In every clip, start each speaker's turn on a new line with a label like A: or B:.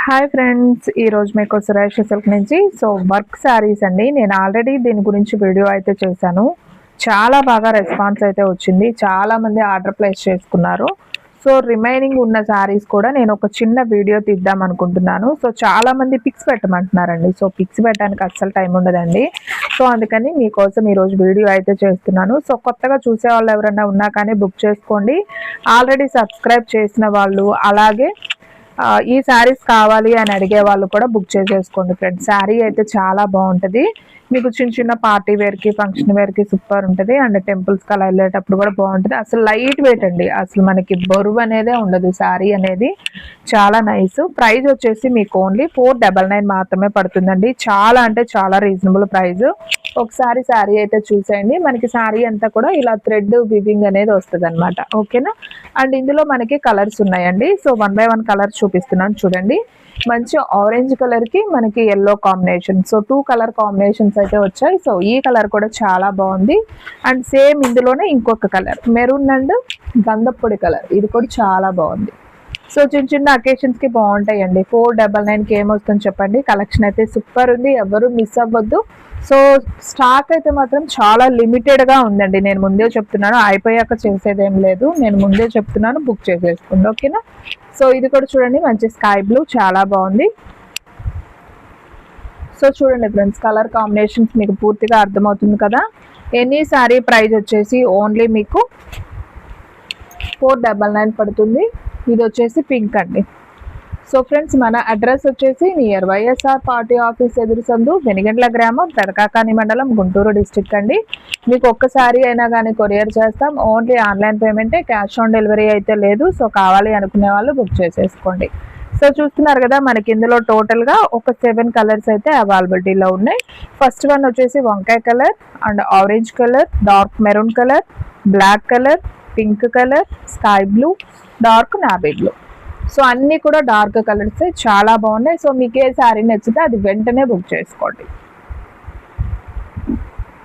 A: Hi friends, ఈరోజు మీకు Suresh silk నుంచి వర్క్ శారీస్ అండి. నేను ఆల్రెడీ దీని గురించి వీడియో అయితే చేశాను. చాలా బాగా రెస్పాన్స్ అయితే వచ్చింది. చాలా మంది ఆర్డర్ ప్లేస్ చేసుకున్నారు. రిమైనింగ్ ఉన్న శారీస్ కూడా నేను ఒక చిన్న వీడియో తీద్దాం అనుకుంటున్నాను. చాలా మంది పిక్స్ పెట్టమంటున్నారండి. పిక్స్ పెట్టడానికి అస్సలు టైం ఉండదండి. అందుకని మీకోసం ఈరోజు వీడియో అయితే చేస్తున్నాను. కొత్తగా చూసే వాళ్ళు ఎవరైనా ఉన్నా కానీ బుక్ చేసుకోండి. ఆల్రెడీ సబ్స్క్రైబ్ చేసిన వాళ్ళు, అలాగే ఈ శారీస్ కావాలి అని అడిగే వాళ్ళు కూడా బుక్ చేసేసుకోండి ఫ్రెండ్స్. శారీ అయితే చాలా బాగుంటుంది. మీకు చిన్న చిన్న పార్టీ వేర్కి, ఫంక్షన్ వేర్కి సూపర్ ఉంటుంది. అండ్ టెంపుల్స్కి అలా వెళ్ళేటప్పుడు కూడా బాగుంటుంది. అసలు లైట్ వెయిట్ అండి, అసలు మనకి బరువు అనేదే ఉండదు. శారీ అనేది చాలా నైస్. ప్రైస్ వచ్చేసి మీకు ఓన్లీ 499 మాత్రమే పడుతుందండి. చాలా అంటే చాలా రీజనబుల్ ప్రైస్. ఒకసారి శారీ అయితే చూసేయండి. మనకి శారీ అంతా కూడా ఇలా థ్రెడ్ వివింగ్ అనేది వస్తుంది అనమాట. ఓకేనా? అండ్ ఇందులో మనకి కలర్స్ ఉన్నాయండి. 1 by 1 కలర్ చూపిస్తున్నాను చూడండి. మంచి ఆరెంజ్ కలర్ కి మనకి ఎల్లో కాంబినేషన్, 2 కలర్ కాంబినేషన్స్ అయితే వచ్చాయి. ఈ కలర్ కూడా చాలా బాగుంది. అండ్ సేమ్ ఇందులోనే ఇంకొక కలర్ మెరూన్ అండ్ గంధപ്പൊడి కలర్, ఇది కూడా చాలా బాగుంది. చిన్న చిన్న అకేషన్స్ కి బాగుంటాయండి. 499కి ఏమొస్తుంది చెప్పండి. కలెక్షన్ అయితే సూపర్ ఉంది, ఎవరు మిస్ అవ్వద్దు. స్టాక్ అయితే మాత్రం చాలా లిమిటెడ్ గా ఉందండి. నేను ముందే చెప్తున్నాను, అయిపోయాక చేసేదేం లేదు. నేను ముందే చెప్తున్నాను, బుక్ చేసేసుకోండి. ఓకేనా? ఇది కూడా చూడండి, మంచి స్కై బ్లూ, చాలా బాగుంది. చూడండి ఫ్రెండ్స్, కలర్ కాంబినేషన్స్ మీకు పూర్తిగా అర్థమవుతుంది కదా. ఎనీ సారీ ప్రైస్ వచ్చేసి ఓన్లీ మీకు 499 పడుతుంది. ఇది వచ్చేసి పింక్ అండి. ఫ్రెండ్స్, మన అడ్రస్ వచ్చేసి నియర్ వైఎస్ఆర్ పార్టీ ఆఫీస్ ఎదురు సందు, వెనిగండ్ల గ్రామం, పెదకాకాని మండలం, గుంటూరు డిస్టిక్ అండి. మీకు ఒక్కసారి అయినా కానీ కొరియర్ చేస్తాం. ఓన్లీ ఆన్లైన్ పేమెంటే, క్యాష్ ఆన్ డెలివరీ అయితే లేదు. కావాలి అనుకునే వాళ్ళు బుక్ చేసేసుకోండి. చూస్తున్నారు కదా, మనకి ఇందులో టోటల్గా ఒక 7 కలర్స్ అయితే అవైలబిలిటీలో ఉన్నాయి. ఫస్ట్ వన్ వచ్చేసి వంకాయ colour and orange colour, dark maroon colour, black colour, pink colour, sky blue, dark navy blue. అన్నీ కూడా డార్క్ కలర్స్, చాలా బాగున్నాయి. మీకు ఏ శారీ నచ్చితే అది వెంటనే బుక్ చేసుకోండి.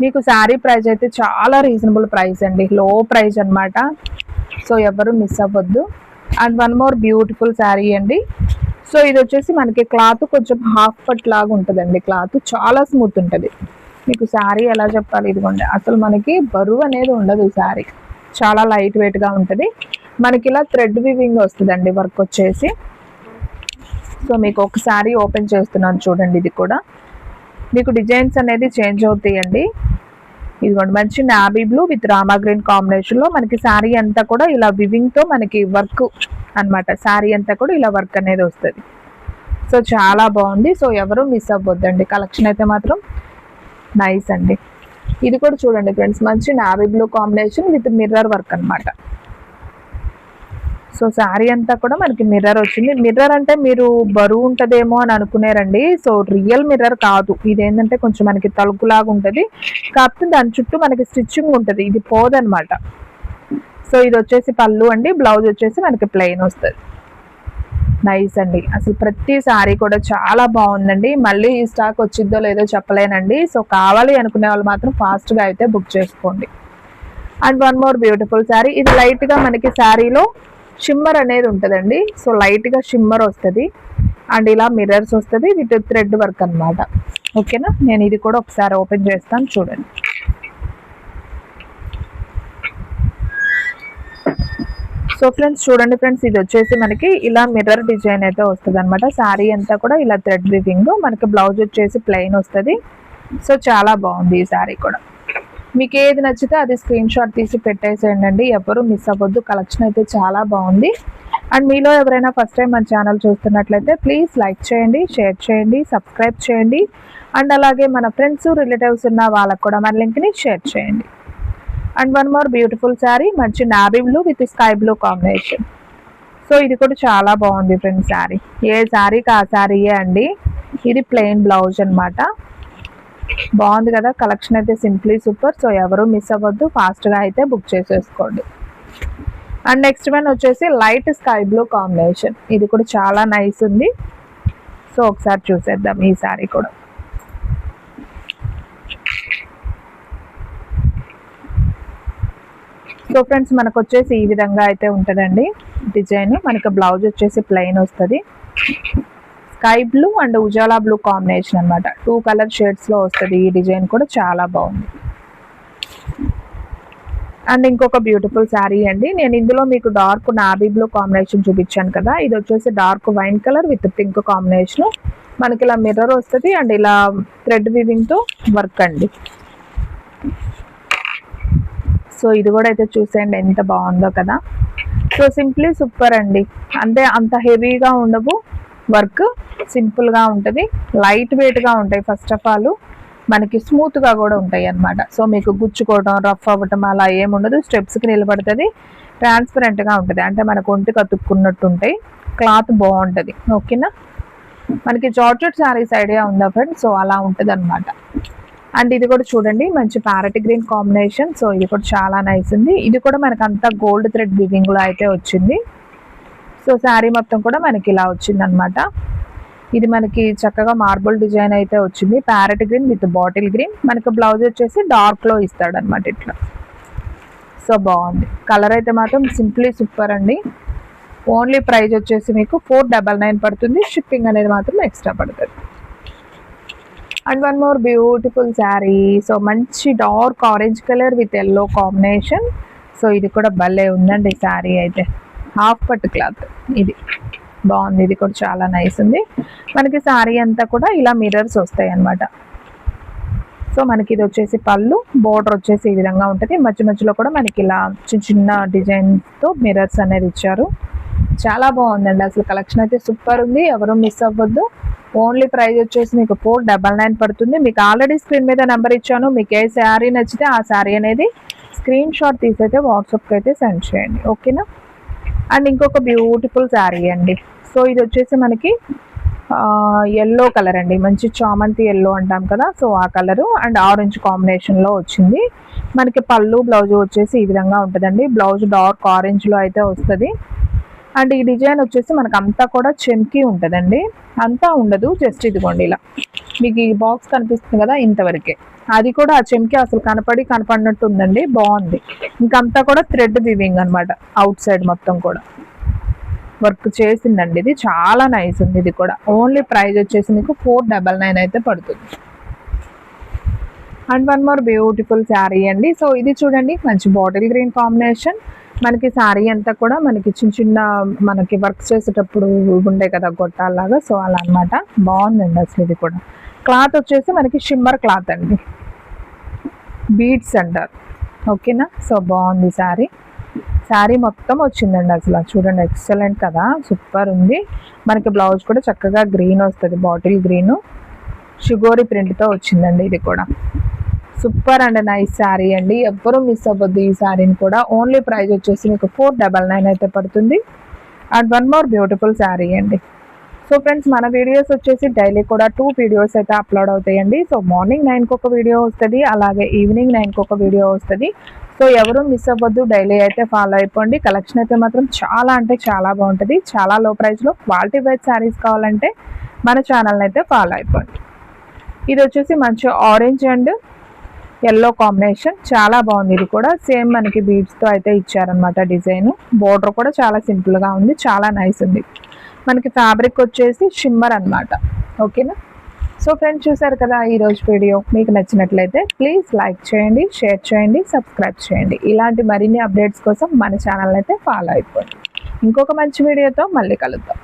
A: మీకు శారీ ప్రైస్ అయితే చాలా రీజనబుల్ ప్రైస్ అండి, లో ప్రైస్ అనమాట. ఎవరు మిస్ అవ్వద్దు. And one more beautiful sari అండి. ఇది వచ్చేసి మనకి క్లాత్ కొంచెం హాఫ్ పట్ లాగా ఉంటుందండి. క్లాత్ చాలా స్మూత్ ఉంటుంది. మీకు శారీ ఎలా చెప్పాలి, ఇదిగోండి, అసలు మనకి బరువు అనేది ఉండదు. శారీ చాలా లైట్ వెయిట్ గా ఉంటుంది. మనకి ఇలా థ్రెడ్ వివింగ్ వస్తుందండి వర్క్ వచ్చేసి. మీకు ఒకసారి ఓపెన్ చేస్తున్నాను చూడండి. ఇది కూడా మీకు డిజైన్స్ అనేది చేంజ్ అవుతాయండి. ఇదిగోండి, మంచి navy blue with Rama green combination లో మనకి శారీ అంతా కూడా ఇలా వివింగ్ తో మనకి వర్క్ అన్నమాట. శారీ అంతా కూడా ఇలా వర్క్ అనేది వస్తుంది. చాలా బాగుంది. ఎవరు మిస్ అవ్వద్దండి. కలెక్షన్ అయితే మాత్రం నైస్ అండి. ఇది కూడా చూడండి ఫ్రెండ్స్, మంచి navy blue combination with mirror work అనమాట. శారీ అంతా కూడా మనకి మిర్రర్ వచ్చింది. మిర్రర్ అంటే మీరు బరువు ఉంటదేమో అని అనుకునేరండి. రియల్ మిర్రర్ కాదు. ఇదేంటంటే కొంచెం మనకి తలుపులాగా ఉంటుంది, కాకపోతే దాని చుట్టూ మనకి స్టిచ్చింగ్ ఉంటుంది. ఇది పోదనమాట. ఇది వచ్చేసి పళ్ళు అండి. బ్లౌజ్ వచ్చేసి మనకి ప్లెయిన్ వస్తుంది. నైస్ అండి. అసలు ప్రతి శారీ కూడా చాలా బాగుందండి. మళ్ళీ ఈ స్టాక్ వచ్చిద్దో లేదో చెప్పలేనండి. కావాలి అనుకునే వాళ్ళు మాత్రం ఫాస్ట్ గా అయితే బుక్ చేసుకోండి. And one more beautiful sari. ఇది లైట్ గా మనకి శారీలో షిమ్మర్ అనేది ఉంటుందండి. లైట్ గా షిమ్మర్ వస్తుంది. అండ్ ఇలా మిర్రర్స్ వస్తుంది విత్ థ్రెడ్ వర్క్ అనమాట. ఓకేనా? నేను ఇది కూడా ఒకసారి ఓపెన్ చేస్తాను చూడండి. ఫ్రెండ్స్ చూడండి ఫ్రెండ్స్, ఇది వచ్చేసి మనకి ఇలా మిర్రర్ డిజైన్ అయితే వస్తుంది అనమాట. శారీ అంతా కూడా ఇలా థ్రెడ్ వివింగ్, మనకి బ్లౌజ్ వచ్చేసి ప్లెయిన్ వస్తుంది. చాలా బాగుంది ఈ శారీ కూడా. మీకు ఏది నచ్చితే అది స్క్రీన్ షాట్ తీసి పెట్టేసేయండి. ఎవరు మిస్ అవ్వద్దు. కలెక్షన్ అయితే చాలా బాగుంది. అండ్ మీలో ఎవరైనా ఫస్ట్ టైం మన ఛానల్ చూస్తున్నట్లయితే ప్లీజ్ లైక్ చేయండి, షేర్ చేయండి, సబ్స్క్రైబ్ చేయండి. అండ్ అలాగే మన ఫ్రెండ్స్, రిలేటివ్స్ ఉన్న వాళ్ళకు కూడా మన లింక్ని షేర్ చేయండి. And one more beautiful sari, మంచి navy blue with sky blue combination. ఇది కూడా చాలా బాగుంది ఫ్రెండ్స్. శారీ ఏ శారీకి ఆ శారీయే అండి. ఇది ప్లెయిన్ బ్లౌజ్ అనమాట. బాగుంది కదా. కలెక్షన్ అయితే సింప్లీ సూపర్. ఎవరు మిస్ అవ్వద్దు, ఫాస్ట్ గా అయితే బుక్ చేసేసుకోండి. అండ్ నెక్స్ట్ వన్ వచ్చేసి లైట్ స్కై బ్లూ కాంబినేషన్. ఇది కూడా చాలా నైస్ ఉంది. ఒకసారి చూసేద్దాం ఈ శారీ కూడా. ఫ్రెండ్స్, మనకు వచ్చేసి ఈ విధంగా అయితే ఉంటుందండి. డిజైన్. మనకి బ్లౌజ్ వచ్చేసి ప్లెయిన్ వస్తుంది. Sky blue and Ujala blue combination అనమాట. 2 కలర్ షేడ్స్లో వస్తుంది. ఈ డిజైన్ కూడా చాలా బాగుంది. అండ్ ఇంకొక బ్యూటిఫుల్ శారీ అండి. నేను ఇందులో మీకు డార్క్ నావీ బ్లూ కాంబినేషన్ చూపించాను కదా, ఇది వచ్చేసి dark wine colour with pink combination. మనకి ఇలా మిర్రర్ వస్తుంది అండ్ ఇలా థ్రెడ్ వీవింగ్తో వర్క్ అండి. సో ఇది కూడా అయితే చూసేయండి ఎంత బాగుందో కదా. సో సింప్లీ సూపర్ అండి. అంటే అంత హెవీగా ఉండవు, వర్క్ సింపుల్గా ఉంటుంది, లైట్ వెయిట్గా ఉంటాయి. ఫస్ట్ ఆఫ్ ఆల్ మనకి స్మూత్గా కూడా ఉంటాయి అన్నమాట. సో మీకు గుచ్చుకోవడం, రఫ్ అవ్వటం అలా ఏముండదు. స్టెప్స్కి నిలబడుతుంది, ట్రాన్స్పరెంట్గా ఉంటుంది. అంటే మనకు ఒంటికి అతుక్కున్నట్టు ఉంటాయి. క్లాత్ బాగుంటుంది. ఓకేనా. మనకి జార్జెట్ శారీస్ ఐడియా ఉందా ఫ్రెండ్స్? సో అలా ఉంటుంది అనమాట. అండ్ ఇది కూడా చూడండి మంచి ప్యారెట్ గ్రీన్ కాంబినేషన్. సో ఇది కూడా చాలా నైస్ ఉంది. ఇది కూడా మనకు అంతా గోల్డ్ థ్రెడ్ వీవింగ్లో అయితే వచ్చింది. సో శారీ మొత్తం కూడా మనకి ఇలా వచ్చింది అనమాట. ఇది మనకి చక్కగా మార్బుల్ డిజైన్ అయితే వచ్చింది. Parrot green with bottle green. మనకి బ్లౌజ్ వచ్చేసి డార్క్లో ఇస్తాడు అనమాట ఇట్లా. సో బాగుంది. కలర్ అయితే మాత్రం సింప్లీ సూపర్ అండి. ఓన్లీ ప్రైస్ వచ్చేసి మీకు 499 పడుతుంది. షిప్పింగ్ అనేది మాత్రం ఎక్స్ట్రా పడుతుంది. And one more beautiful sari. So మంచి dark orange colour with yellow combination. So ఇది కూడా భలే ఉందండి శారీ అయితే. హాఫ్ పట్టు క్లాత్ ఇది బాగుంది. ఇది కూడా చాలా నైస్ ఉంది. మనకి శారీ అంతా కూడా ఇలా మిర్రర్స్ వస్తాయి అన్నమాట. సో మనకి ఇది వచ్చేసి పళ్ళు, బోర్డర్ వచ్చేసి ఈ విధంగా ఉంటుంది. మధ్య మధ్యలో కూడా మనకి ఇలా చిన్న చిన్న డిజైన్తో మిర్రర్స్ అనేది ఇచ్చారు. చాలా బాగుందండి. అసలు కలెక్షన్ అయితే సూపర్ ఉంది. ఎవరు మిస్ అవ్వద్దు. ఓన్లీ ప్రైస్ వచ్చేసి మీకు 499 పడుతుంది. మీకు ఆల్రెడీ స్క్రీన్ మీద నెంబర్ ఇచ్చాను. మీకు ఏ శారీ నచ్చితే ఆ శారీ అనేది స్క్రీన్ షాట్ తీసైతే వాట్సాప్కి అయితే సెండ్ చేయండి. ఓకేనా. అండ్ ఇంకొక బ్యూటిఫుల్ శారీ అండి. సో ఇది వచ్చేసి మనకి ఎల్లో కలర్ అండి. మంచి చామంతి ఎల్లో అంటాం కదా, సో ఆ కలరు అండ్ ఆరెంజ్ కాంబినేషన్లో వచ్చింది. మనకి పళ్ళు బ్లౌజ్ వచ్చేసి ఈ విధంగా ఉంటుందండి. బ్లౌజ్ డార్క్ ఆరెంజ్లో అయితే వస్తుంది. అండ్ ఈ డిజైన్ వచ్చేసి మనకు అంతా కూడా చెమ్కీ ఉంటుందండి. అంతా ఉండదు, జస్ట్ ఇదిగోండి ఇలా మీకు ఈ బాక్స్ కనిపిస్తుంది కదా ఇంతవరకే. అది కూడా ఆ చెమ్కీ అసలు కనపడినట్టు ఉందండి. బాగుంది. ఇంకంతా కూడా థ్రెడ్ వీవింగ్ అనమాట. అవుట్ సైడ్ మొత్తం కూడా వర్క్ చేసిందండి. ఇది చాలా నైస్ ఉంది. ఇది కూడా ఓన్లీ ప్రైస్ వచ్చేసి మీకు 499 అయితే పడుతుంది. And one more beautiful sari అండి. సో ఇది చూడండి మంచి బాటిల్ గ్రీన్ కాంబినేషన్. మనకి శారీ అంతా కూడా మనకి చిన్న చిన్న మనకి వర్క్ చేసేటప్పుడు ఉండే కదా గొట్టాలాగా, సో అలా అనమాట. బాగుందండి అసలు. ఇది కూడా క్లాత్ వచ్చేసి మనకి షిమ్మర్ క్లాత్ అండి, బీడ్స్ అంటారు. ఓకేనా. సో బాగుంది శారీ మొత్తం వచ్చిందండి. అసలు చూడండి ఎక్సలెంట్ కదా, సూపర్ ఉంది. మనకి బ్లౌజ్ కూడా చక్కగా గ్రీన్ వస్తుంది, బాటిల్ గ్రీన్ షుగోరి ప్రింట్తో వచ్చిందండి. ఇది కూడా సూపర్ అండ్ నైస్ శారీ అండి. ఎవ్వరూ మిస్ అవ్వద్దు ఈ శారీని కూడా. ఓన్లీ ప్రైస్ వచ్చేసి మీకు 499 అయితే పడుతుంది. And one more beautiful sari అండి. సో ఫ్రెండ్స్ మన వీడియోస్ వచ్చేసి డైలీ కూడా 2 వీడియోస్ అయితే అప్లోడ్ అవుతాయండి. సో మార్నింగ్ 9కి ఒక వీడియో వస్తుంది, అలాగే ఈవినింగ్ 9కి ఒక వీడియో వస్తుంది. సో ఎవరు మిస్ అవ్వద్దు, డైలీ అయితే ఫాలో అయిపోండి. కలెక్షన్ అయితే మాత్రం చాలా అంటే చాలా బాగుంటుంది. చాలా లో ప్రైస్లో క్వాలిటీ వైజ్ శారీస్ కావాలంటే మన ఛానల్ని అయితే ఫాలో అయిపోండి. ఇది వచ్చేసి మంచి ఆరెంజ్ అండ్ ఎల్లో కాంబినేషన్, చాలా బాగుంది. ఇది కూడా సేమ్ మనకి బీడ్స్తో అయితే ఇచ్చారనమాట డిజైన్. బోర్డర్ కూడా చాలా సింపుల్గా ఉంది, చాలా నైస్ ఉంది. మనకి ఫ్యాబ్రిక్ వచ్చేసి షిమ్మర్ అనమాట. ఓకేనా. సో ఫ్రెండ్స్ చూసారు కదా ఈరోజు వీడియో. మీకు నచ్చినట్లయితే ప్లీజ్ లైక్ చేయండి, షేర్ చేయండి, సబ్స్క్రైబ్ చేయండి. ఇలాంటి మరిన్ని అప్డేట్స్ కోసం మన ఛానల్ అయితే ఫాలో అయిపోండి. ఇంకొక మంచి వీడియోతో మళ్ళీ కలుద్దాం.